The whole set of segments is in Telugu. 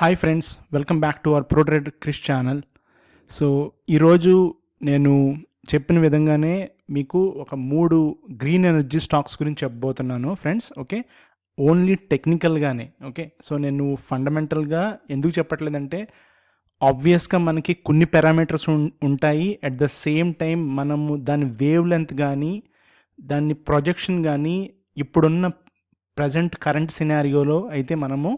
Hi friends, welcome back to our pro trader Krish channel. So ఈరోజు నేను చెప్పిన విధంగానే మీకు ఒక 3 గ్రీన్ ఎనర్జీ స్టాక్స్ గురించి చెప్పబోతున్నాను ఫ్రెండ్స్. ఓకే, ఓన్లీ టెక్నికల్గానే. ఓకే, సో నేను ఫండమెంటల్గా ఎందుకు చెప్పట్లేదంటే, ఆబ్వియస్గా మనకి కొన్ని పారామీటర్స్ ఉంటాయి. అట్ ద సేమ్ టైం మనము దాని వేవ్ లెంత్ కానీ దాని ప్రొజెక్షన్ కానీ ఇప్పుడున్న ప్రజెంట్ కరెంట్ సినారియోలో అయితే మనము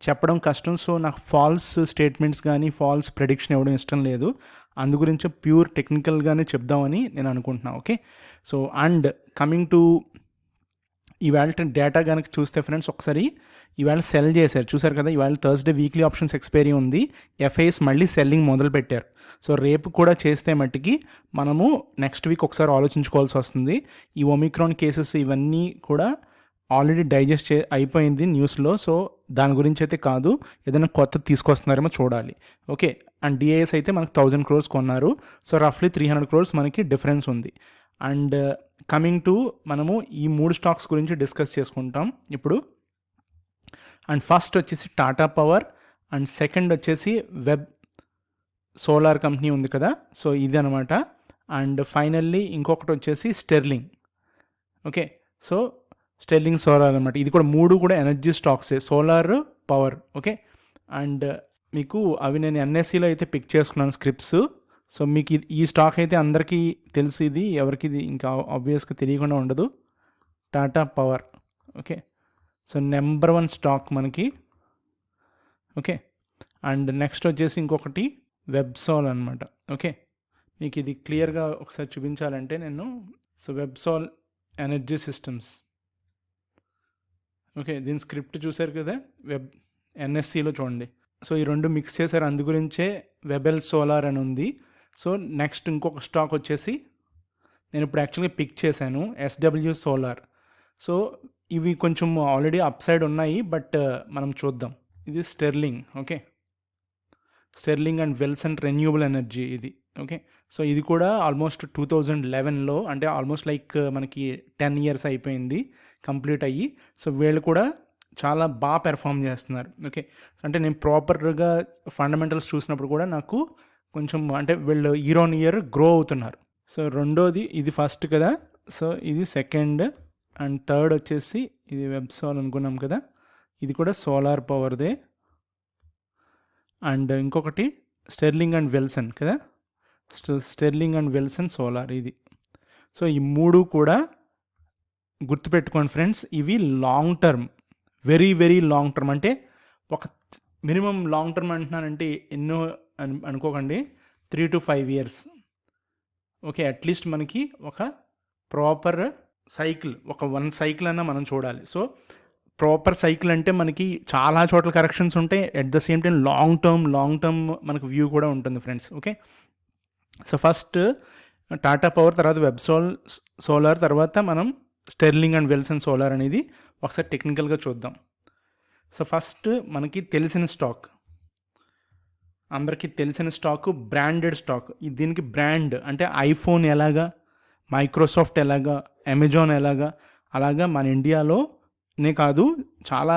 చెప్పడం కష్టం. సో నాకు ఫాల్స్ స్టేట్మెంట్స్ కానీ ఫాల్స్ ప్రెడిక్షన్ ఇవ్వడం ఇష్టం లేదు. అందు గురించి ప్యూర్ టెక్నికల్గానే చెప్దామని నేను అనుకుంటున్నాను. Okay, so and coming to ఇవాళ డేటా కనుక చూస్తే ఫ్రెండ్స్, ఒకసారి ఇవాళ సెల్ చేశారు, చూసారు కదా. ఇవాళ థర్స్డే వీక్లీ ఆప్షన్స్ ఎక్స్పైరీ ఉంది. ఎఫ్ఐఎస్ మళ్ళీ సెల్లింగ్ మొదలు పెట్టారు. సో రేపు కూడా చేస్తే మట్టికి మనము నెక్స్ట్ వీక్ ఒకసారి ఆలోచించుకోవాల్సి వస్తుంది. ఈ ఒమిక్రాన్ కేసెస్ ఇవన్నీ కూడా ఆల్రెడీ డైజెస్ట్ అయిపోయింది న్యూస్లో. సో దాని గురించి అయితే కాదు, ఏదైనా కొత్త తీసుకొస్తున్నారేమో చూడాలి. ఓకే, అండ్ డిఐఎస్ అయితే మనకు 1000 crores కొన్నారు. సో రఫ్లీ 300 crores మనకి డిఫరెన్స్ ఉంది. అండ్ కమింగ్ టు మనము ఈ 3 స్టాక్స్ గురించి డిస్కస్ చేసుకుంటాం ఇప్పుడు. అండ్ ఫస్ట్ వచ్చేసి టాటా పవర్, అండ్ సెకండ్ వచ్చేసి వెబ్ సోలార్ కంపెనీ ఉంది కదా, సో ఇది అనమాట. అండ్ ఫైనల్లీ ఇంకొకటి వచ్చేసి sterling. Okay, so sterling solar అనమాట. ఇది కూడా 3 కూడా ఎనర్జీ స్టాక్సే, సోలార్ పవర్. ఓకే, అండ్ మీకు అవి నేను ఎన్ఎస్సిలో అయితే పిక్ చేసుకున్నాను స్క్రిప్ట్స్. సో మీకు ఈ స్టాక్ అయితే అందరికీ తెలుసు, ఇది ఎవరికి ఇది ఇంకా ఆబ్వియస్గా తెలియకుండా ఉండదు. Tata power. Okay, so number 1 stock మనకి. ఓకే, అండ్ నెక్స్ట్ వచ్చేసి ఇంకొకటి వెబ్సాల్ అనమాట. ఓకే, మీకు ఇది క్లియర్గా ఒకసారి చూపించాలంటే నేను, so Websol energy systems. Okay, దీని స్క్రిప్ట్ చూసారు కదా, వెబ్ ఎన్ఎస్సిలో చూడండి. సో ఈ 2 మిక్స్ చేశారు, అందు గురించే వెబెల్ సోలార్ అని ఉంది. సో నెక్స్ట్ ఇంకొక స్టాక్ వచ్చేసి నేను ఇప్పుడు యాక్చువల్గా పిక్ చేశాను, ఎస్డబ్ల్యూ సోలార్. సో ఇవి కొంచెం ఆల్రెడీ అప్ సైడ్ ఉన్నాయి, బట్ మనం చూద్దాం. ఇది sterling. Okay, sterling and Welson renewable energy ఇది. ఓకే, సో ఇది కూడా ఆల్మోస్ట్ 2011లో, అంటే ఆల్మోస్ట్ లైక్ మనకి 10 years అయిపోయింది కంప్లీట్ అయ్యి. సో వీళ్ళు కూడా చాలా బాగా పెర్ఫామ్ చేస్తున్నారు. ఓకే, అంటే నేను ప్రాపర్గా ఫండమెంటల్స్ చూసినప్పుడు కూడా నాకు కొంచెం అంటే వీళ్ళు ఇయర్ ఆన్ ఇయర్ గ్రో అవుతున్నారు. సో రెండోది ఇది ఫస్ట్ కదా, సో ఇది సెకండ్, అండ్ థర్డ్ వచ్చేసి ఇది వెబ్సాల్ అనుకున్నాం కదా, ఇది కూడా సోలార్ పవర్దే. అండ్ ఇంకొకటి స్టెర్లింగ్ అండ్ వెల్సన్ కదా, స్టెర్లింగ్ అండ్ వెల్సన్ సోలార్ ఇది. సో ఈ 3 కూడా గుర్తుపెట్టుకోండి ఫ్రెండ్స్, ఇవి long term, very very long term. అంటే ఒక మినిమం లాంగ్ టర్మ్ అంటున్నానంటే ఎన్నో అనుకోకండి, 3 to 5 years. ఓకే, అట్లీస్ట్ మనకి ఒక ప్రాపర్ సైకిల్, ఒక 1 cycle అన్నా మనం చూడాలి. సో ప్రాపర్ సైకిల్ అంటే మనకి చాలా చోట్ల కరెక్షన్స్ ఉంటాయి, at the same time long term మనకు వ్యూ కూడా ఉంటుంది friends. Okay, so first Tata power, తర్వాత వెబ్సాల్ సోలార్, తర్వాత మనం స్టెర్లింగ్ అండ్ వెల్సన్ సోలార్ అనేది ఒకసారి టెక్నికల్గా చూద్దాం. సో ఫస్ట్ మనకి తెలిసిన స్టాక్, అందరికీ తెలిసిన స్టాకు, బ్రాండెడ్ స్టాక్. దీనికి బ్రాండ్ అంటే ఐఫోన్ ఎలాగా, మైక్రోసాఫ్ట్ ఎలాగా, అమెజాన్ ఎలాగా, అలాగా మన ఇండియాలోనే కాదు, చాలా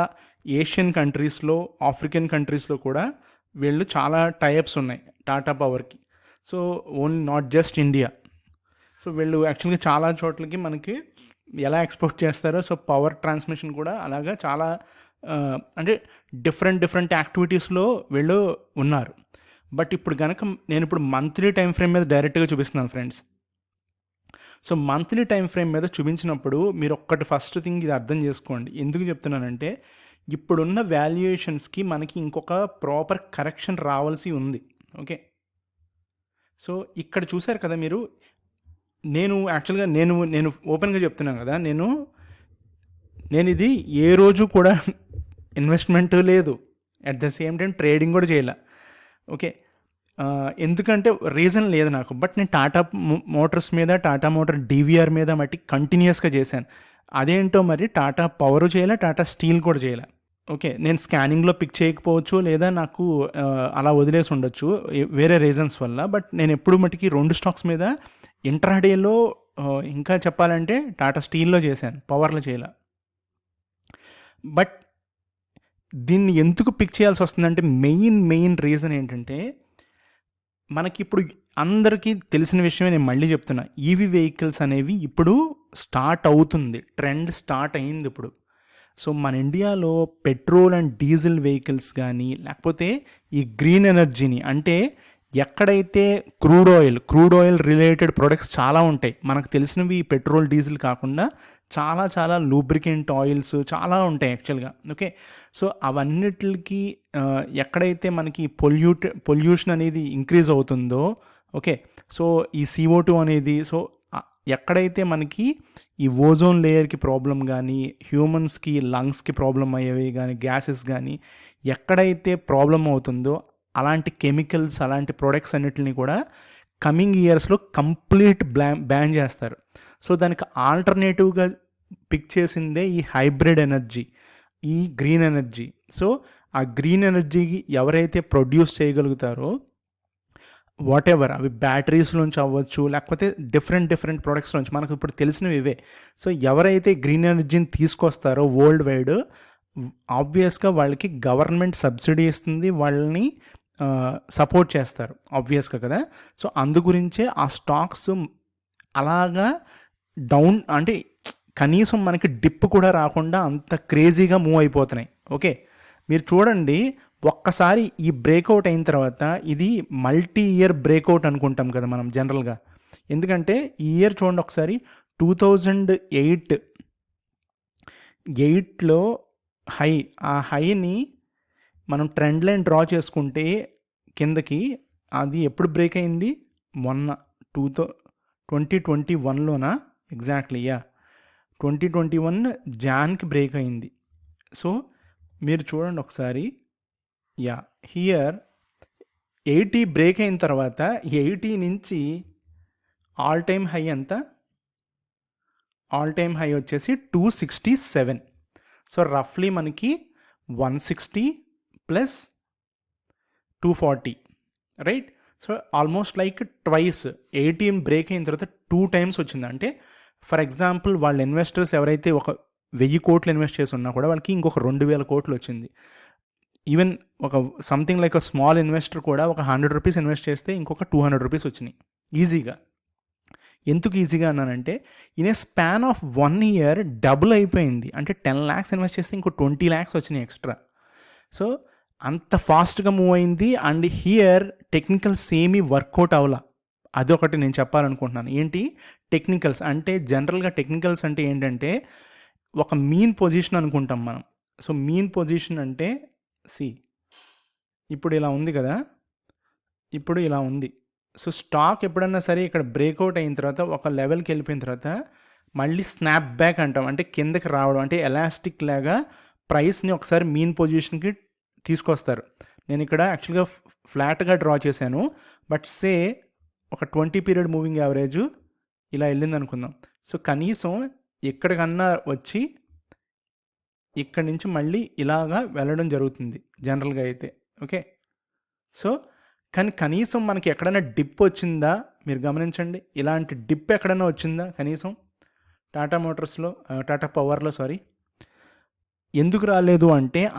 ఏషియన్ కంట్రీస్లో, ఆఫ్రికన్ కంట్రీస్లో కూడా వీళ్ళు చాలా టైప్స్ ఉన్నాయి టాటా పవర్కి. So only not just India. So వీళ్ళు యాక్చువల్గా చాలా చోట్లకి మనకి ఎలా ఎక్స్పోర్ట్ చేస్తారో, సో పవర్ ట్రాన్స్మిషన్ కూడా అలాగా చాలా అంటే డిఫరెంట్ యాక్టివిటీస్లో వీళ్ళు ఉన్నారు. బట్ ఇప్పుడు కనుక నేను ఇప్పుడు మంత్లీ టైం ఫ్రేమ్ మీద డైరెక్ట్గా చూపిస్తున్నాను friends. So monthly time frame మీద చూపించినప్పుడు మీరు ఒక్కటి ఫస్ట్ థింగ్ ఇది అర్థం చేసుకోండి. ఎందుకు చెప్తున్నానంటే, ఇప్పుడున్న వాల్యుయేషన్స్కి మనకి ఇంకొక ప్రాపర్ కరెక్షన్ రావాల్సి ఉంది. ఓకే, సో ఇక్కడ చూసారు కదా మీరు, నేను యాక్చువల్గా నేను ఓపెన్గా చెప్తున్నాను కదా, నేను ఇది ఏ రోజు కూడా ఇన్వెస్ట్మెంట్ లేదు, at the same time trading కూడా చేయాల. ఓకే, ఎందుకంటే రీజన్ లేదు నాకు. బట్ నేను టాటా మోటార్స్ మీద, టాటా మోటార్ డివిఆర్ మీద మట్టి కంటిన్యూస్గా చేశాను. అదేంటో మరి టాటా పవర్ చేయాలి, టాటా స్టీల్ కూడా చేయాలి. ఓకే, నేను స్కానింగ్లో పిక్ చేయకపోవచ్చు, లేదా నాకు అలా వదిలేసి ఉండొచ్చు వేరే రీజన్స్ వల్ల. బట్ నేను ఎప్పుడు మటుకి 2 స్టాక్స్ మీద ఇంట్రాడేలో ఇంకా చెప్పాలంటే టాటా స్టీల్‌లో చేశాను. పవర్‌లో చేయలా. బట్ దీన్ని ఎందుకు పిక్ చేయాల్సొస్తుందంటే మెయిన్ రీజన్ ఏంటంటే, మనకిప్పుడు అందరికీ తెలిసిన విషయమే నేను మళ్ళీ చెప్తున్నా. ఈవీ వెహికల్స్ అనేవి ఇప్పుడు స్టార్ట్ అవుతుంది. Trend start అయిందిప్పుడు. సో, మన ఇండియాలో పెట్రోల్ అండ్ డీజిల్ వెహికల్స్ గానీ, లేకపోతే ఈ గ్రీన్ ఎనర్జీని అంటే ఎక్కడైతే క్రూడ్ ఆయిల్ రిలేటెడ్ ప్రొడక్ట్స్ చాలా ఉంటాయి. మనకు తెలిసినవి పెట్రోల్, డీజిల్ కాకుండా చాలా లూబ్రికెంట్ ఆయిల్స్ చాలా ఉంటాయి యాక్చువల్‌గా. ఓకే. సో, అవన్నిటికి ఎక్కడైతే మనకి పొల్యూషన్ అనేది ఇంక్రీజ్ అవుతుందో, ఓకే. సో, ఈ CO2 అనేది ఎక్కడైతే మనకి ఈ ఓజోన్ లేయర్‌కి ప్రాబ్లమ్ గానీ, హ్యూమన్స్‌కి లంగ్స్‌కి ప్రాబ్లమ్ అయ్యేవి గానీ, గ్యాసెస్ గానీ ఎక్కడైతే ప్రాబ్లమ్ అవుతుందో అలాంటి కెమికల్స్, అలాంటి ప్రొడక్ట్స్ అన్నిటిని కూడా కమింగ్ ఇయర్స్‌లో కంప్లీట్ బ్యాన్ చేస్తారు. సో, దానికి ఆల్టర్‌నేటివ్‌గా పిక్ చేసిందే ఈ హైబ్రిడ్ ఎనర్జీ, ఈ గ్రీన్ ఎనర్జీ. సో, ఆ గ్రీన్ ఎనర్జీకి ఎవరైతే ప్రొడ్యూస్ చేయగలుగుతారో వాటెవర్ అవి బ్యాటరీస్‌లోంచి అవ్వచ్చు, లేకపోతే డిఫరెంట్ ప్రొడక్ట్స్ నుంచి మనకు ఇప్పుడు తెలిసినవి ఇవే. సో, ఎవరైతే గ్రీన్ ఎనర్జీని తీసుకొస్తారో వరల్డ్ వైడ్ ఆబ్వియస్‌గా వాళ్ళకి గవర్నమెంట్ సబ్సిడీ ఇస్తుంది. వాళ్ళని సపోర్ట్ చేస్తారు ఆబ్వియస్‌గా కదా! సో, అందుగురించే ఆ స్టాక్స్ అలాగా డౌన్ అంటే కనీసం మనకి డిప్ కూడా రాకుండా అంత క్రేజీగా మూవ్ అయిపోతున్నాయి. ఓకే. మీరు చూడండి, ఒక్కసారి ఈ బ్రేక్అవుట్ అయిన తర్వాత ఇది మల్టీ ఇయర్ బ్రేక్అవుట్ అనుకుంటాం కదా మనం జనరల్‌గా. ఎందుకంటే ఈ ఇయర్ చూడండి ఒకసారి 2008లో ఆ హైని మనం ట్రెండ్ లైన్ డ్రా చేసుకుంటే కిందకి అది ఎప్పుడు బ్రేక్ అయింది? మొన్న 2021లోనా? ఎగ్జాక్ట్‌లీ 2021 జాన్‌కి బ్రేక్ అయింది. సో, మీరు చూడండి ఒకసారి. హియర్ 80 బ్రేక్ అయిన తర్వాత 80 నుంచి ఆల్ టైమ్ హై ఎంత? ఆల్ టైమ్ హై వచ్చేసి 267. సో, రఫ్లీ మనకి 160 plus 240 right. So, almost like twice 80 break అయిన తర్వాత 2 టైమ్స్ వచ్చింది. అంటే ఫర్ ఎగ్జాంపుల్ వాళ్ళ ఇన్వెస్టర్స్ ఎవరైతే ఒక 1000 కోట్లు ఇన్వెస్ట్ చేసి ఉన్నా కూడా వాళ్ళకి ఇంకొక 2000 కోట్లు వచ్చింది. ఈవెన్ ఒక సంథింగ్ లైక్ స్మాల్ ఇన్వెస్టర్ కూడా ఒక 100 రూపీస్ ఇన్వెస్ట్ చేస్తే ఇంకొక 200 రూపీస్ వచ్చినాయి ఈజీగా. ఎందుకు ఈజీగా అన్నానంటే in a span of 1 year double అయిపోయింది. అంటే 10 lakhs ఇన్వెస్ట్ చేస్తే ఇంకో 20 lakhs వచ్చినాయి ఎక్స్ట్రా. సో, అంత ఫాస్ట్గా మూవ్ అయింది. అండ్ హియర్ టెక్నికల్స్ ఏమీ వర్కౌట్ అవ్వలా. అదొకటి నేను చెప్పాలనుకుంటున్నాను. ఏంటి టెక్నికల్స్ అంటే? జనరల్గా టెక్నికల్స్ అంటే ఏంటంటే ఒక మీన్ పొజిషన్ అనుకుంటాం మనం. సో, మీన్ పొజిషన్ అంటే ఇప్పుడు ఇలా ఉంది కదా, ఇప్పుడు ఇలా ఉంది. సో, స్టాక్ ఎప్పుడన్నా సరే ఇక్కడ బ్రేక్అవుట్ అయిన తర్వాత ఒక లెవెల్కి వెళ్ళిపోయిన తర్వాత మళ్ళీ స్నాప్ బ్యాక్ అంటాం. అంటే కిందకి రావడం, అంటే ఎలాస్టిక్ లాగా ప్రైస్ని ఒకసారి మీన్ పొజిషన్కి తీసుకొస్తారు. నేను ఇక్కడ యాక్చువల్గా ఫ్లాట్గా డ్రా చేశాను. బట్ సే ఒక 20 పీరియడ్ మూవింగ్ యావరేజ్ ఇలా వెళ్ళింది అనుకుందాం. సో, కనీసం ఎక్కడికన్నా వచ్చి ఇక్కడి నుంచి మళ్ళీ ఇలాగా వెళ్ళడం జరుగుతుంది జనరల్గా అయితే. ఓకే. సో, కానీ కనీసం మనకి ఎక్కడైనా డిప్ వచ్చిందా? మీరు గమనించండి. ఇలాంటి డిప్ ఎక్కడైనా వచ్చిందా కనీసం? టాటా పవర్లో ఎందుకు రాలేదు అంటే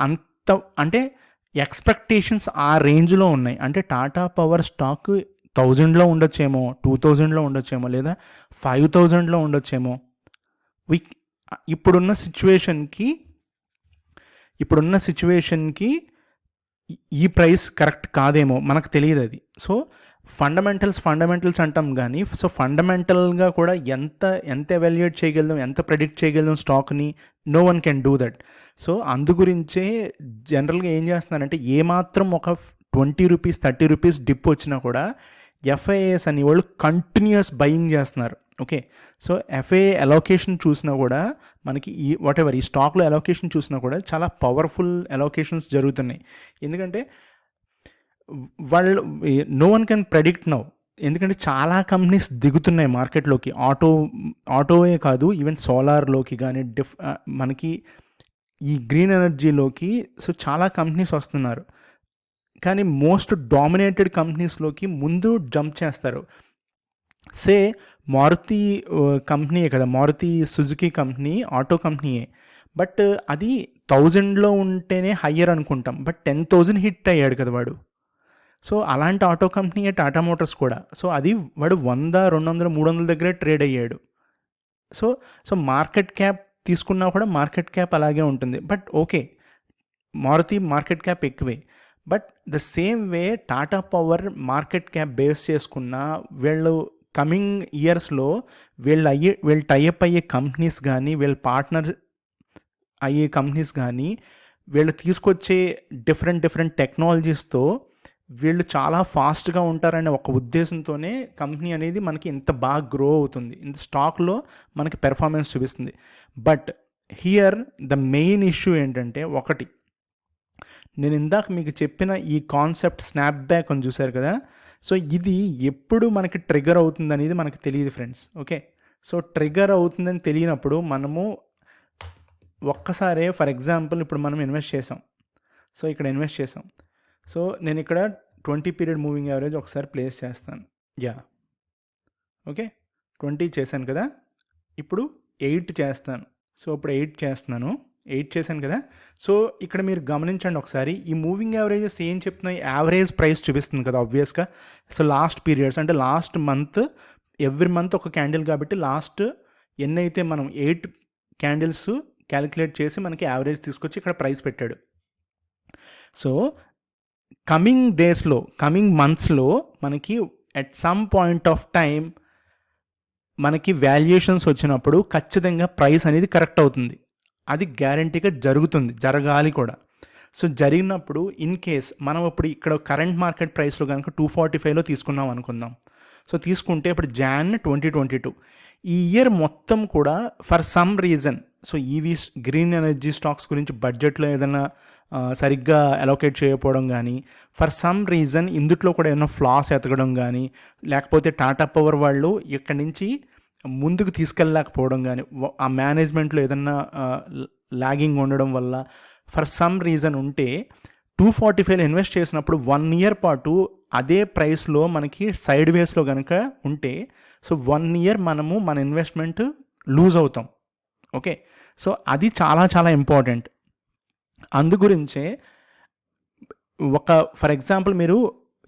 అంటే ఎక్స్పెక్టేషన్స్ ఆ రేంజ్లో ఉన్నాయి. అంటే టాటా పవర్ స్టాక్ 1000లో ఉండొచ్చేమో, 2000లో ఉండొచ్చేమో, లేదా 5000లో ఉండొచ్చేమో. ఇప్పుడున్న సిచ్యువేషన్కి ఈ ప్రైస్ కరెక్ట్ కాదేమో, మనకు తెలియదు అది. సో, ఫండమెంటల్స్ అంటాం కానీ, సో ఫండమెంటల్గా కూడా ఎంత ఎవాల్యుయేట్ చేయగలుగుతాం, ఎంత ప్రెడిక్ట్ చేయగలుగుతాం స్టాక్ని? No one can do that. So, అందుగురించే జనరల్గా ఏం చేస్తున్నారంటే ఏమాత్రం ఒక 20 రూపీస్ 30 రూపీస్ డిప్ వచ్చినా కూడా FIAs అనేవాళ్ళు కంటిన్యూస్ బయింగ్ చేస్తున్నారు. ఓకే. సో, FIA అలోకేషన్ చూసినా కూడా మనకి ఈ స్టాక్లో అలోకేషన్ చూసినా కూడా చాలా పవర్ఫుల్ అలోకేషన్స్ జరుగుతున్నాయి. ఎందుకంటే no one can predict now. ఎందుకంటే చాలా కంపెనీస్ దిగుతున్నాయి మార్కెట్లోకి. ఆటోయే కాదు, ఈవెన్ సోలార్లోకి కానీ మనకి ఈ గ్రీన్ ఎనర్జీలోకి సో చాలా కంపెనీస్ వస్తున్నారు. కానీ మోస్ట్ డామినేటెడ్ కంపెనీస్లోకి ముందు జంప్ చేస్తారు. సే మారుతి కంపెనీయే కదా, మారుతి సుజుకి కంపెనీ ఆటో కంపెనీయే, బట్ అది 1000లో ఉంటేనే హయ్యర్ అనుకుంటాం, బట్ 10,000 హిట్ అయ్యాడు కదా వాడు. సో అలాంటి ఆటో కంపెనీయే టాటా మోటార్స్ కూడా. సో అది వాడు 100, 200, 300 దగ్గరే ట్రేడ్ అయ్యాడు. సో సో మార్కెట్ క్యాప్ తీసుకున్నా కూడా మార్కెట్ క్యాప్ అలాగే ఉంటుంది. But okay, Maruti market cap ఎక్కువే, but the same way Tata power market cap base చేసుకున్న వీళ్ళు కమింగ్ ఇయర్స్లో వీళ్ళు టైఅప్ అయ్యే కంపెనీస్ కానీ, వీళ్ళ పార్ట్నర్ అయ్యే కంపెనీస్ కానీ, వీళ్ళు తీసుకొచ్చే డిఫరెంట్ టెక్నాలజీస్తో వీళ్ళు చాలా ఫాస్ట్గా ఉంటారనే ఒక ఉద్దేశంతోనే కంపెనీ అనేది మనకి ఇంత బాగా గ్రో అవుతుంది, ఇంత స్టాక్లో మనకి పెర్ఫార్మెన్స్ చూపిస్తుంది. But here the main issue ఏంటంటే, ఒకటి నేను ఇందాక మీకు చెప్పిన ఈ కాన్సెప్ట్ స్నాప్ బ్యాక్ అని చూశారు కదా, సో ఇది ఎప్పుడు మనకి ట్రిగర్ అవుతుంది అనేది మనకి తెలియదు ఫ్రెండ్స్. ఓకే, సో ట్రిగర్ అవుతుందని తెలియనప్పుడు మనము ఒక్కసారే, ఫర్ ఎగ్జాంపుల్ ఇప్పుడు మనం ఇన్వెస్ట్ చేసాం, సో ఇక్కడ ఇన్వెస్ట్ చేసాం, సో నేను ఇక్కడ 20 పీరియడ్ మూవింగ్ యావరేజ్ ఒకసారి ప్లేస్ చేస్తాను. యా, ఓకే 20 చేశాను కదా, ఇప్పుడు 8 చేస్తాను. సో ఇప్పుడు 8 చేస్తున్నాను, 8 చేశాను కదా. సో ఇక్కడ మీరు గమనించండి ఒకసారి, ఈ మూవింగ్ యావరేజెస్ ఏం చెప్తున్నాయి, యావరేజ్ ప్రైస్ చూపిస్తుంది కదా ఆబ్వియస్గా. సో లాస్ట్ పీరియడ్స్ అంటే లాస్ట్ మంత్, ఎవ్రీ మంత్ ఒక క్యాండిల్ కాబట్టి లాస్ట్ ఎన్నైతే మనం 8 క్యాండిల్స్ క్యాలిక్యులేట్ చేసి మనకి యావరేజ్ తీసుకొచ్చి ఇక్కడ ప్రైస్ పెట్టాడు. సో కమింగ్ డేస్లో, కమింగ్ మంత్స్లో మనకి at some point of time మనకి వాల్యుయేషన్స్ వచ్చినప్పుడు ఖచ్చితంగా ప్రైస్ అనేది కరెక్ట్ అవుతుంది. అది గ్యారంటీగా జరుగుతుంది, జరగాలి కూడా. సో జరిగినప్పుడు ఇన్ కేస్ మనం ఇప్పుడు ఇక్కడ కరెంట్ మార్కెట్ ప్రైస్లో కనుక 245లో తీసుకున్నాం అనుకుందాం. సో తీసుకుంటే ఇప్పుడు Jan 2022 ఈ ఇయర్ మొత్తం కూడా for some reason, so EVs green energy stocks గురించి బడ్జెట్లో ఏదైనా సరిగ్గా అలోకేట్ చేయకపోవడం కానీ, ఫర్ సమ్ రీజన్ ఇందుట్లో కూడా ఏదైనా ఫ్లాస్ ఎతకడం కానీ, లేకపోతే టాటా పవర్ వాళ్ళు ఇక్కడి నుంచి ముందుకు తీసుకెళ్ళలేకపోవడం కానీ, ఆ మేనేజ్మెంట్లో ఏదన్నా లాగింగ్ ఉండడం వల్ల ఫర్ సమ్ రీజన్ ఉంటే 245లో ఇన్వెస్ట్ చేసినప్పుడు 1 ఇయర్ పాటు అదే ప్రైస్లో మనకి సైడ్ వేస్లో కనుక ఉంటే, సో 1 ఇయర్ మనము మన ఇన్వెస్ట్మెంట్ లూజ్ అవుతాం. ఓకే, సో అది చాలా చాలా ఇంపార్టెంట్. అందు గురించే ఒక ఫర్ ఎగ్జాంపుల్ మీరు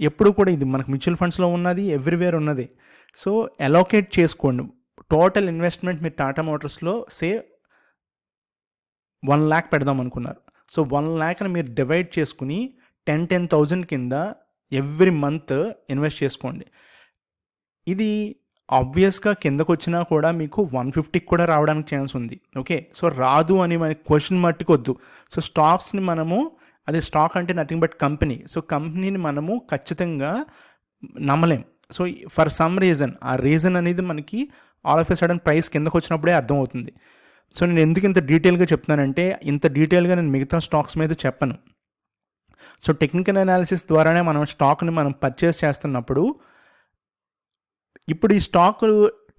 ఎప్పుడు కూడా, ఇది మనకు మ్యూచువల్ ఫండ్స్లో ఉన్నది, ఎవ్రీవేర్ ఉన్నది. సో అలోకేట్ చేసుకోండి. టోటల్ ఇన్వెస్ట్మెంట్ మీరు టాటా మోటార్స్లో సే 1 lakh పెడదాం అనుకున్నారు. సో 1 lakhని మీరు డివైడ్ చేసుకుని 10,000 కింద ఎవ్రీ మంత్ ఇన్వెస్ట్ చేసుకోండి. ఇది ఆబ్వియస్గా కిందకు వచ్చినా కూడా మీకు 150కి కూడా రావడానికి ఛాన్స్ ఉంది. ఓకే, సో రాదు అని మనకి క్వశ్చన్ మట్టుకు వద్దు. సో స్టాక్స్ని మనము, అదే స్టాక్ అంటే నథింగ్ బట్ కంపెనీ, సో కంపెనీని మనము ఖచ్చితంగా నమ్మలేం. సో ఫర్ సమ్ రీజన్, ఆ రీజన్ అనేది మనకి all of a sudden price కిందకు వచ్చినప్పుడే అర్థమవుతుంది. సో నేను ఎందుకు ఇంత డీటెయిల్గా చెప్తున్నానంటే, ఇంత డీటెయిల్గా నేను మిగతా స్టాక్స్ మీద చెప్పను. సో టెక్నికల్ అనాలిసిస్ ద్వారానే మనం స్టాక్ని మనం పర్చేస్ చేస్తున్నప్పుడు, ఇప్పుడు ఈ స్టాక్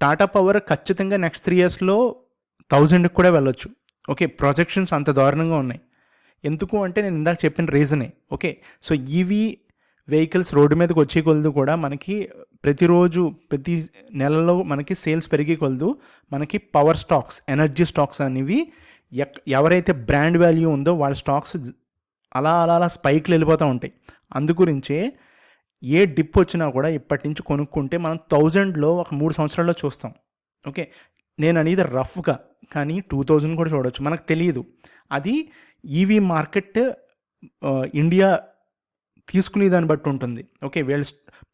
టాటా పవర్ ఖచ్చితంగా నెక్స్ట్ 3 yearsలో 1000కి కూడా వెళ్ళొచ్చు. ఓకే, ప్రొజెక్షన్స్ అంత దారుణంగా ఉన్నాయి. ఎందుకు అంటే నేను ఇందాక చెప్పిన రీజనే. Okay, so EV vehicles road మీదకి వచ్చే కొలదు కూడా మనకి ప్రతిరోజు, ప్రతి నెలలో మనకి సేల్స్ పెరిగే కొలదు మనకి పవర్ స్టాక్స్, ఎనర్జీ స్టాక్స్ అనేవి ఎవరైతే బ్రాండ్ వాల్యూ ఉందో వాళ్ళ స్టాక్స్ అలా అలా అలా స్పైక్లు వెళ్ళిపోతూ ఉంటాయి. అందుగురించే ఏ డిప్ వచ్చినా కూడా ఇప్పటి నుంచి కొనుక్కుంటే మనం 1000లో ఒక 3 సంవత్సరాల్లో చూస్తాం. ఓకే, నేను అనేది రఫ్గా, కానీ 2000 కూడా చూడవచ్చు, మనకు తెలియదు. అది ఈవీ మార్కెట్ ఇండియా తీసుకునే దాన్ని బట్టి ఉంటుంది. ఓకే, వీళ్ళ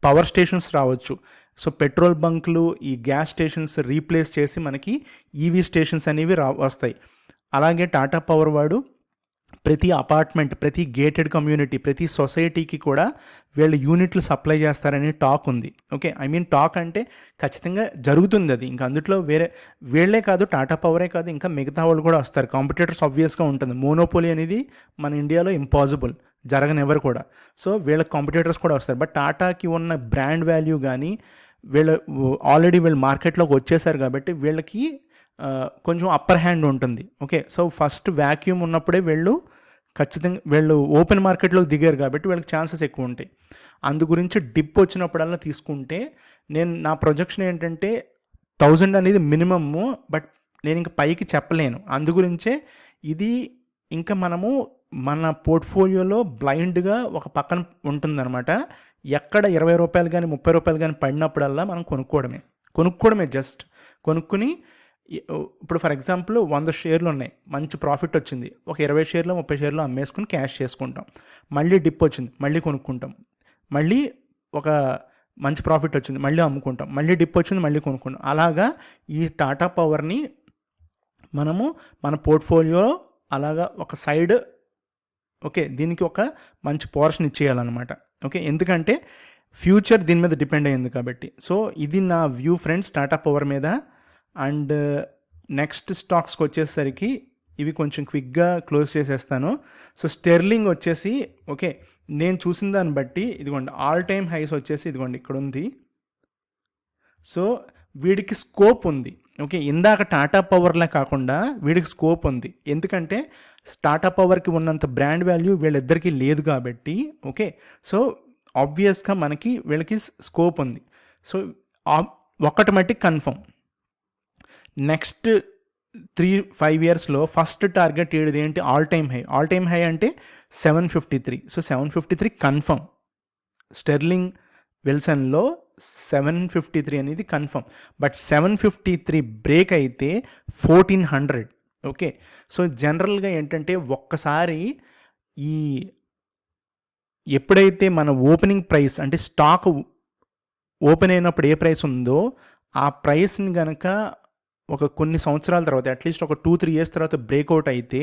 పవర్ స్టేషన్స్ రావచ్చు, సో పెట్రోల్ బంకులు, ఈ గ్యాస్ స్టేషన్స్ రీప్లేస్ చేసి మనకి ఈవీ స్టేషన్స్ అనేవి వస్తాయి. అలాగే టాటా పవర్ వాడు ప్రతి అపార్ట్మెంట్, ప్రతి గేటెడ్ కమ్యూనిటీ, ప్రతి సొసైటీకి కూడా వీళ్ళు యూనిట్లు సప్లై చేస్తారని టాక్ ఉంది. ఓకే, ఐ మీన్ టాక్ అంటే ఖచ్చితంగా జరుగుతుంది అది. ఇంకా అందులో వీళ్ళే కాదు, టాటా పవరే కాదు, ఇంకా మిగతా వాళ్ళు కూడా వస్తారు. కాంపిటేటర్స్ ఆబ్వియస్గా ఉంటుంది. మోనోపోలీ అనేది మన ఇండియాలో ఇంపాసిబుల్, జరగనివ్వరు కూడా. సో వీళ్ళ కాంపిటేటర్స్ కూడా వస్తారు. బట్ టాటాకి ఉన్న బ్రాండ్ వాల్యూ కానీ, ఆల్రెడీ వీళ్ళు మార్కెట్లోకి వచ్చేసారు కాబట్టి వీళ్ళకి కొంచెం అప్పర్ హ్యాండ్ ఉంటుంది. ఓకే, సో ఫస్ట్ వ్యాక్యూమ్ ఉన్నప్పుడే వీళ్ళు ఖచ్చితంగా వీళ్ళు ఓపెన్ మార్కెట్లోకి దిగారు కాబట్టి వీళ్ళకి ఛాన్సెస్ ఎక్కువ ఉంటాయి. అందు గురించి డిప్ వచ్చినప్పుడల్లా తీసుకుంటే నా ప్రొజెక్షన్ ఏంటంటే 1000 అనేది మినిమము, బట్ నేను ఇంక పైకి చెప్పలేను. అందు గురించే ఇది ఇంకా మనము మన పోర్ట్ఫోలియోలో బ్లైండ్గా ఒక పక్కన ఉంటుందన్నమాట. ఎక్కడ ₹20 కానీ ₹30 కానీ పడినప్పుడల్లా మనం కొనుక్కోవడమే జస్ట్ కొనుక్కుని ఇప్పుడు ఫర్ ఎగ్జాంపుల్ 100 షేర్లు ఉన్నాయి, మంచి ప్రాఫిట్ వచ్చింది, ఒక 20 షేర్లు 30 షేర్లు అమ్మేసుకుని క్యాష్ చేసుకుంటాం. మళ్ళీ డిప్ వచ్చింది, మళ్ళీ కొనుక్కుంటాం. మళ్ళీ ఒక మంచి ప్రాఫిట్ వచ్చింది, మళ్ళీ అమ్ముకుంటాం. మళ్ళీ డిప్ వచ్చింది, మళ్ళీ కొనుక్కుంటాం. అలాగా ఈ టాటా పవర్ని మనము మన పోర్ట్ఫోలియో అలాగా ఒక సైడ్ ఓకే దీనికి ఒక మంచి పోర్షన్ ఇచ్చేయాలన్నమాట. ఓకే, ఎందుకంటే ఫ్యూచర్ దీని మీద డిపెండ్ అయ్యింది కాబట్టి. సో ఇది నా వ్యూ ఫ్రెండ్స్ టాటా పవర్ మీద. అండ్ నెక్స్ట్ స్టాక్స్కి వచ్చేసరికి ఇవి కొంచెం క్విక్గా క్లోజ్ చేసేస్తాను. సో స్టెర్లింగ్ వచ్చేసి ఓకే, నేను చూసిన దాన్ని బట్టి ఇదిగోండి ఆల్ టైమ్ హైస్ వచ్చేసి ఇదిగోండి ఇక్కడ ఉంది. సో వీడికి స్కోప్ ఉంది. ఓకే, ఇందాక టాటా పవర్లా కాకుండా వీడికి స్కోప్ ఉంది. ఎందుకంటే టాటా పవర్కి ఉన్నంత బ్రాండ్ వాల్యూ వీళ్ళిద్దరికీ లేదు కాబట్టి. ఓకే, సో ఆబ్వియస్గా మనకి వీళ్ళకి స్కోప్ ఉంది. సో ఒక్కటి మట్టికి కన్ఫర్మ్, నెక్స్ట్ 3-5 ఇయర్స్లో ఫస్ట్ టార్గెట్ ఏది ఏంటి, ఆల్ టైమ్ హై అంటే 753. So 753 confirm. స్టెర్లింగ్ విల్సన్లో 753 అనేది కన్ఫర్మ్. బట్ 753 బ్రేక్ అయితే 1400. ఓకే, సో జనరల్గా ఏంటంటే ఒక్కసారి ఎప్పుడైతే మన ఓపెనింగ్ ప్రైస్ అంటే స్టాక్ ఓపెన్ అయినప్పుడు ఏ ప్రైస్ ఉందో ఆ ప్రైస్ని కనుక ఒక కొన్ని సంవత్సరాల తర్వాత అట్లీస్ట్ ఒక 2-3 ఇయర్స్ తర్వాత బ్రేక్అవుట్ అయితే,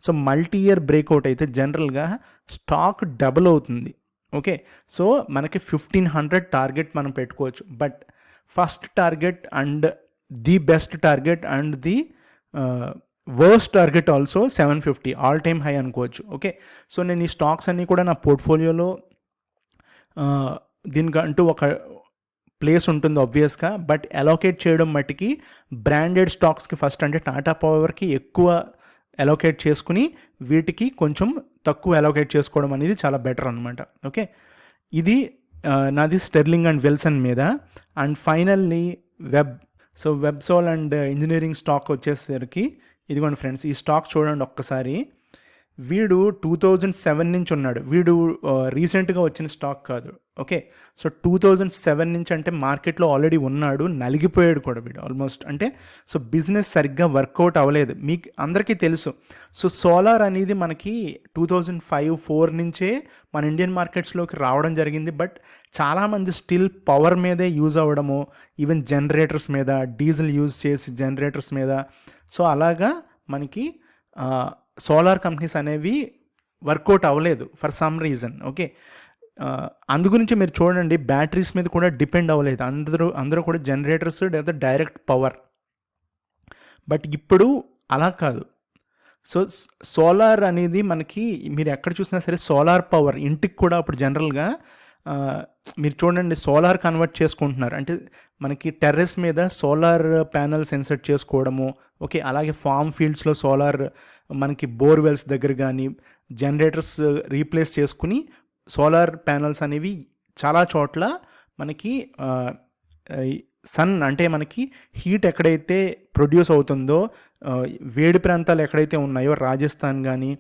సో మల్టీ ఇయర్ బ్రేక్అవుట్ అయితే జనరల్గా స్టాక్ డబుల్ అవుతుంది. ఓకే, సో మనకి 1500 టార్గెట్ మనం పెట్టుకోవచ్చు. But first target and the best target and the worst target also 750 all time high అనుకోవచ్చు. ఓకే, సో నేను ఈ స్టాక్స్ అన్నీ కూడా నా పోర్ట్ఫోలియోలో దీనికంటూ ఒక ప్లేస్ ఉంటుంది ఆబ్వియస్గా. బట్ అలోకేట్ చేయడం మట్టికి బ్రాండెడ్ స్టాక్స్కి ఫస్ట్, అంటే టాటా పవర్కి ఎక్కువ అలోకేట్ చేసుకుని వీటికి కొంచెం తక్కువ అలోకేట్ చేసుకోవడం అనేది చాలా బెటర్ అనమాట. ఓకే, ఇది నాది స్టెర్లింగ్ అండ్ విల్సన్ మీద. And finally so Websol and engineering stock వచ్చేసరికి ఇదిగోండి ఫ్రెండ్స్, ఈ స్టాక్ చూడండి ఒక్కసారి. వీడు 2007 నుంచి ఉన్నాడు. వీడు రీసెంట్గా వచ్చిన స్టాక్ కాదు. ఓకే, సో 2007 నుంచి అంటే మార్కెట్లో ఆల్రెడీ ఉన్నాడు, నలిగిపోయాడు కూడా వీడు ఆల్మోస్ట్. అంటే సో బిజినెస్ సరిగ్గా వర్కౌట్ అవ్వలేదు, మీకు అందరికీ తెలుసు. సో సోలార్ అనేది మనకి 2005-04 నుంచే మన ఇండియన్ మార్కెట్స్లోకి రావడం జరిగింది. బట్ చాలామంది స్టిల్ పవర్ మీదే యూజ్ అవ్వడము, ఈవెన్ జనరేటర్స్ మీద, డీజిల్ యూజ్ చేసి జనరేటర్స్ మీద. సో అలాగా మనకి సోలార్ కంపెనీస్ అనేవి వర్కౌట్ అవ్వలేదు ఫర్ సమ్ రీజన్. ఓకే, అందు గురించి మీరు చూడండి బ్యాటరీస్ మీద కూడా డిపెండ్ అవ్వలేదు, అందరూ కూడా జనరేటర్స్ లేదా డైరెక్ట్ పవర్. బట్ ఇప్పుడు అలా కాదు. సో సోలార్ అనేది మనకి మీరు ఎక్కడ చూసినా సరే సోలార్ పవర్ ఇంటికి కూడా ఇప్పుడు జనరల్గా మీరు చూడండి సోలార్ కన్వర్ట్ చేసుకుంటున్నారు. అంటే మనకి టెర్రస్ మీద సోలార్ ప్యానల్స్ ఇన్సర్ట్ చేసుకోవడము. ఓకే, అలాగే ఫార్మ్ ఫీల్డ్స్లో సోలార్ మనకి బోర్వెల్స్ దగ్గర కానీ జనరేటర్స్ రీప్లేస్ చేసుకుని సోలార్ ప్యానల్స్ అనేవి చాలా చోట్ల మనకి సన్ అంటే మనకి హీట్ ఎక్కడైతే ప్రొడ్యూస్ అవుతుందో వేడి ప్రాంతాలు ఎక్కడైతే ఉన్నాయో రాజస్థాన్ కానీ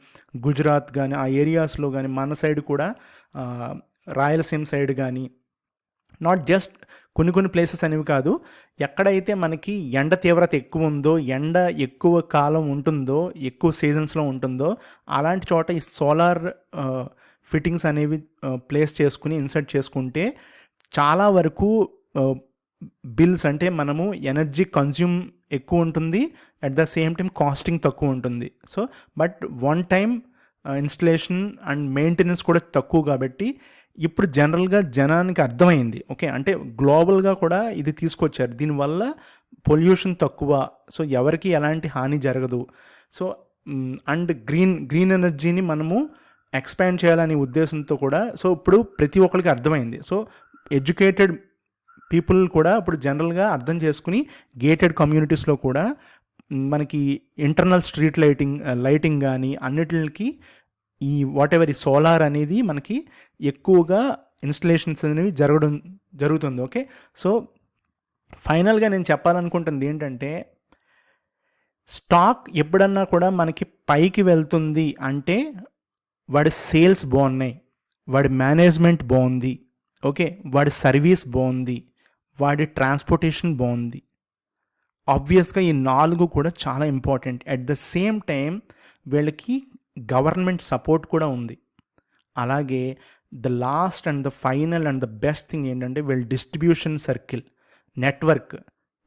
గుజరాత్ కానీ ఆ ఏరియాస్లో కానీ మన సైడ్ కూడా రాయలసీమ సైడ్ కానీ నాట్ జస్ట్ కొన్ని ప్లేసెస్ అనేవి కాదు, ఎక్కడైతే మనకి ఎండ తీవ్రత ఎక్కువ ఉందో, ఎండ ఎక్కువ కాలం ఉంటుందో, ఎక్కువ సీజన్స్లో ఉంటుందో అలాంటి చోట ఈ సోలార్ ఫిట్టింగ్స్ అనేవి ప్లేస్ చేసుకుని ఇన్సర్ట్ చేసుకుంటే చాలా వరకు బిల్స్ అంటే మనము ఎనర్జీ కన్జ్యూమ్ ఎక్కువ ఉంటుంది, at the same time costing తక్కువ ఉంటుంది. So but one time installation and maintenance కూడా తక్కువ కాబట్టి ఇప్పుడు జనరల్గా జనానికి అర్థమైంది. ఓకే, అంటే గ్లోబల్గా కూడా ఇది తీసుకొచ్చారు, దీనివల్ల పొల్యూషన్ తక్కువ, సో ఎవరికి ఎలాంటి హాని జరగదు. సో అండ్ గ్రీన్ ఎనర్జీని మనము ఎక్స్పాండ్ చేయాలనే ఉద్దేశంతో కూడా సో ఇప్పుడు ప్రతి ఒక్కరికి అర్థమైంది. సో ఎడ్యుకేటెడ్ పీపుల్ కూడా ఇప్పుడు జనరల్గా అర్థం చేసుకుని గేటెడ్ కమ్యూనిటీస్లో కూడా మనకి ఇంటర్నల్ స్ట్రీట్ లైటింగ్ కానీ అన్నిటికి ఈ వాట్ ఎవర్ ఈ సోలార్ అనేది మనకి ఎక్కువగా ఇన్స్టలేషన్స్ అనేవి జరుగుతుంది. ఓకే, సో ఫైనల్గా నేను చెప్పాలనుకుంటుంది ఏంటంటే, స్టాక్ ఎప్పుడన్నా కూడా మనకి పైకి వెళ్తుంది అంటే వాడి సేల్స్ బాగున్నాయి, వాడి మేనేజ్మెంట్ బాగుంది, ఓకే, వాడి సర్వీస్ బాగుంది, వాడి ట్రాన్స్పోర్టేషన్ బాగుంది. ఆబ్వియస్గా ఈ 4 కూడా చాలా important. At the same time వీళ్ళకి గవర్నమెంట్ సపోర్ట్ కూడా ఉంది. అలాగే the last and the final and the best thing ఏంటంటే వీళ్ళ డిస్ట్రిబ్యూషన్ సర్కిల్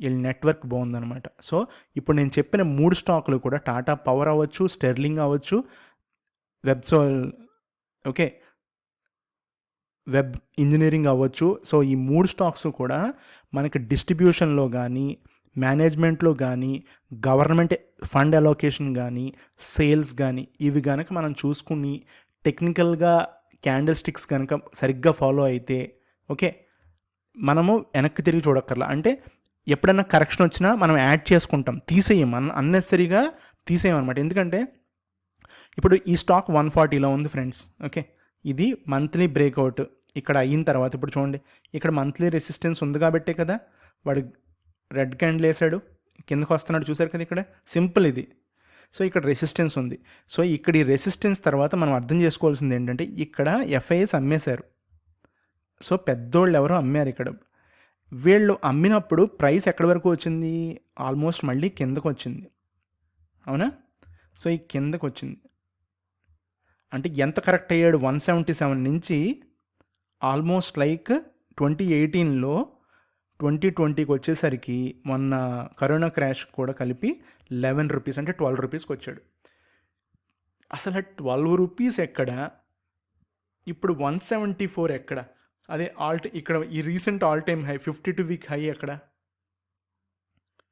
వీళ్ళ నెట్వర్క్ బాగుందనమాట. సో ఇప్పుడు నేను చెప్పిన 3 స్టాకులు కూడా టాటా పవర్ అవ్వచ్చు, స్టెర్లింగ్ అవ్వచ్చు, ఓకే, వెబ్ ఇంజనీరింగ్ అవ్వచ్చు. సో ఈ 3 స్టాక్స్ కూడా మనకి డిస్ట్రిబ్యూషన్లో కానీ, మేనేజ్మెంట్లో కానీ, గవర్నమెంట్ ఫండ్ అలోకేషన్ కానీ, సేల్స్ కానీ, ఇవి కనుక మనం చూసుకుని టెక్నికల్గా క్యాండిల్ స్టిక్స్ కనుక సరిగ్గా ఫాలో అయితే, ఓకే, మనము వెనక్కి తిరిగి చూడక్కర్లా. అంటే ఎప్పుడైనా కరెక్షన్ వచ్చినా మనం యాడ్ చేసుకుంటాం, తీసేయం, అన్నెసరీగా తీసేయమన్నమాట. ఎందుకంటే ఇప్పుడు ఈ స్టాక్ 140లో ఉంది ఫ్రెండ్స్. ఓకే, ఇది మంత్లీ బ్రేక్అవుట్ ఇక్కడ అయిన తర్వాత ఇప్పుడు చూడండి, ఇక్కడ మంత్లీ రెసిస్టెన్స్ ఉంది కాబట్టే కదా వాడు రెడ్ క్యాండిల్ వేసాడు, కిందకు వస్తున్నాడు, చూసారు కదా ఇక్కడ సింపుల్ ఇది. సో ఇక్కడ రెసిస్టెన్స్ ఉంది. సో ఇక్కడ ఈ రెసిస్టెన్స్ తర్వాత మనం అర్థం చేసుకోవాల్సింది ఏంటంటే, ఇక్కడ ఎఫ్ఐఎస్ అమ్మేశారు. సో పెద్దోళ్ళు ఎవరో అమ్మారు ఇక్కడ. వీళ్ళు అమ్మినప్పుడు ప్రైస్ ఎక్కడి వరకు వచ్చింది, ఆల్మోస్ట్ మళ్ళీ కిందకు వచ్చింది, అవునా? సో ఈ కిందకు వచ్చింది అంటే ఎంత కరెక్ట్ అయ్యాడు, 177 నుంచి ఆల్మోస్ట్ లైక్ 2018లో 2020కి వచ్చేసరికి మొన్న కరోనా క్రాష్ కూడా కలిపి 11 రూపీస్ అంటే 12 రూపీస్కి వచ్చాడు. అసలు 12 రూపీస్ ఎక్కడ, ఇప్పుడు 174 ఎక్కడ, అదే ఇక్కడ ఈ recent all time high 52 week high ఎక్కడ,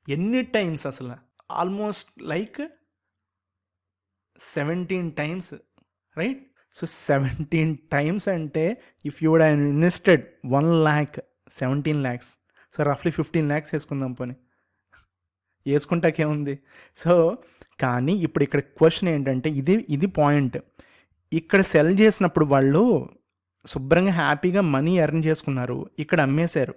ఎన్ని టైమ్స్ అసలు almost like 17 times, right? So 17 times అంటే if you would have invested 1 lakh 17 lakhs, so రఫ్లీ 15 lakhs వేసుకుందాం పోనీ, వేసుకుంటాకేముంది. సో కానీ ఇప్పుడు ఇక్కడ క్వశ్చన్ ఏంటంటే, ఇది పాయింట్. ఇక్కడ సెల్ చేసినప్పుడు వాళ్ళు శుభ్రంగా హ్యాపీగా మనీ ఎర్న్ చేసుకున్నారు, ఇక్కడ అమ్మేశారు.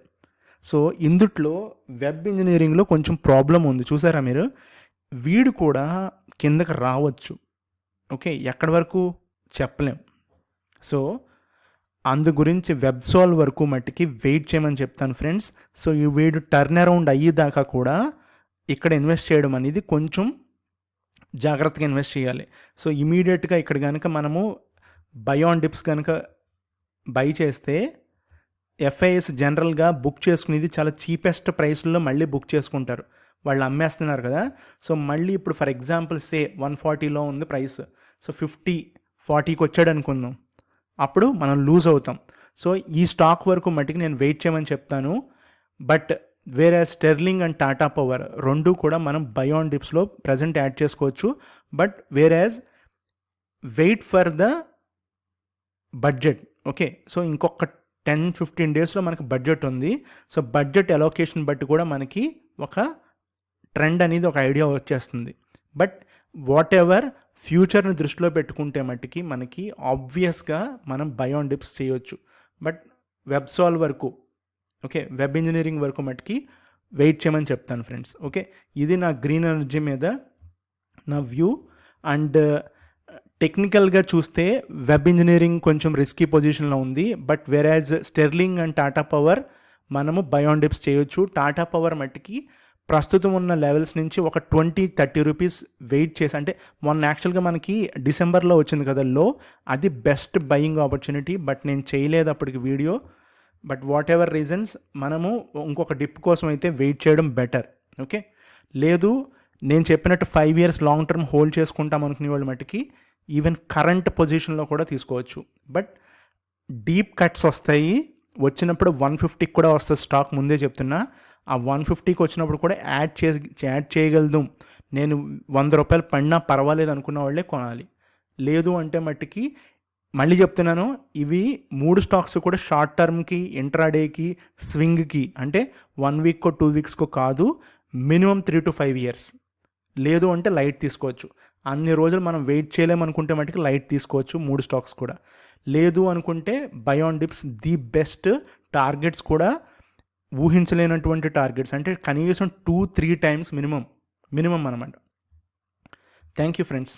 సో ఇందుట్లో వెబ్ ఇంజనీరింగ్లో కొంచెం ప్రాబ్లం ఉంది, చూసారా మీరు? వీడు కూడా కిందకి రావచ్చు, ఓకే, ఎక్కడి వరకు చెప్పలేం. సో అందు గురించి వెబ్సాల్వ్ వరకు మట్టికి వెయిట్ చేయమని చెప్తాను ఫ్రెండ్స్. సో ఈ వీడు టర్న్ అరౌండ్ అయ్యేదాకా కూడా ఇక్కడ ఇన్వెస్ట్ చేయడం అనేది కొంచెం జాగ్రత్తగా ఇన్వెస్ట్ చేయాలి. సో ఇమీడియట్గా ఇక్కడ కనుక మనము బై ఆన్ డిప్స్ కనుక బై చేస్తే ఎఫ్ఐఎస్ జనరల్గా బుక్ చేసుకునేది చాలా చీపెస్ట్ ప్రైస్లో మళ్ళీ బుక్ చేసుకుంటారు, వాళ్ళు అమ్మేస్తున్నారు కదా. సో మళ్ళీ ఇప్పుడు ఫర్ ఎగ్జాంపుల్ 140లో ఉంది ప్రైస్, సో 40కి వచ్చాడు అనుకుందాం, అప్పుడు మనం లూజ్ అవుతాం. సో ఈ స్టాక్ వరకు మట్టికి నేను వెయిట్ చేయమని చెప్తాను. బట్ వేరే స్టెర్లింగ్ అండ్ టాటా పవర్ రెండు కూడా మనం బై ఆన్ డిప్స్లో ప్రజెంట్ యాడ్ చేసుకోవచ్చు. బట్ వేరేజ్ wait for the budget, okay. So ఇంకొక 10-15 డేస్లో మనకి బడ్జెట్ ఉంది. సో బడ్జెట్ అలోకేషన్ బట్టి కూడా మనకి ఒక ట్రెండ్ అనేది ఒక ఐడియా వచ్చేస్తుంది. బట్ వాట్ ఎవర్ ఫ్యూచర్ని దృష్టిలో పెట్టుకుంటే మట్టికి మనకి ఆబ్వియస్గా మనం బై ఆన్ డిప్స్ చేయొచ్చు. బట్ వెబ్సాల్వ్ వరకు, ఓకే, వెబ్ ఇంజనీరింగ్ వరకు మట్టికి వెయిట్ చేయమని చెప్తాను ఫ్రెండ్స్. ఓకే, ఇది నా గ్రీన్ ఎనర్జీ మీద నా వ్యూ. అండ్ టెక్నికల్గా చూస్తే వెబ్ ఇంజనీరింగ్ కొంచెం రిస్కీ పొజిషన్లో ఉంది. బట్ వెరాజ్ స్టెర్లింగ్ అండ్ టాటా పవర్ మనము బై ఆన్ డిప్స్ చేయొచ్చు. టాటా పవర్ మట్టికి ప్రస్తుతం ఉన్న లెవెల్స్ నుంచి ఒక 20-30 రూపీస్ వెయిట్ చేసి, అంటే మొన్న యాక్చువల్గా మనకి డిసెంబర్లో వచ్చింది కదా లో, అది బెస్ట్ బయింగ్ ఆపర్చునిటీ. బట్ నేను చేయలేదు అప్పటికి video. But what ever reasons మనము ఇంకొక డిప్ కోసం అయితే వెయిట్ చేయడం బెటర్, ఓకే. లేదు నేను చెప్పినట్టు 5 years లాంగ్ టర్మ్ హోల్డ్ చేసుకుంటాం అనుకునే వాళ్ళ మట్టుకి ఈవెన్ కరెంట్ పొజిషన్లో కూడా తీసుకోవచ్చు. బట్ డీప్ కట్స్ వస్తాయి, వచ్చినప్పుడు 150కి కూడా వస్తుంది స్టాక్, ముందే చెప్తున్నా. ఆ 150కి వచ్చినప్పుడు కూడా యాడ్ చేయగలదు. నేను 100 రూపాయలు పడినా పర్వాలేదు అనుకున్న వాళ్ళే కొనాలి. లేదు అంటే మట్టికి మళ్ళీ చెప్తున్నాను, ఇవి 3 స్టాక్స్ కూడా షార్ట్ టర్మ్కి, ఇంట్రాడేకి, స్వింగ్కి, అంటే 1 వీక్కో 2 వీక్స్కో కాదు, మినిమం 3 to 5 years. లేదు అంటే లైట్ తీసుకోవచ్చు. అన్ని రోజులు మనం వెయిట్ చేయలేమనుకుంటే మటుకు లైట్ తీసుకోవచ్చు 3 స్టాక్స్ కూడా. లేదు అనుకుంటే by on dips the best. Targets కూడా ఊహించలేనటువంటి టార్గెట్స్, అంటే కనీసం 2-3 టైమ్స్ మినిమం అనమాట. Thank you friends.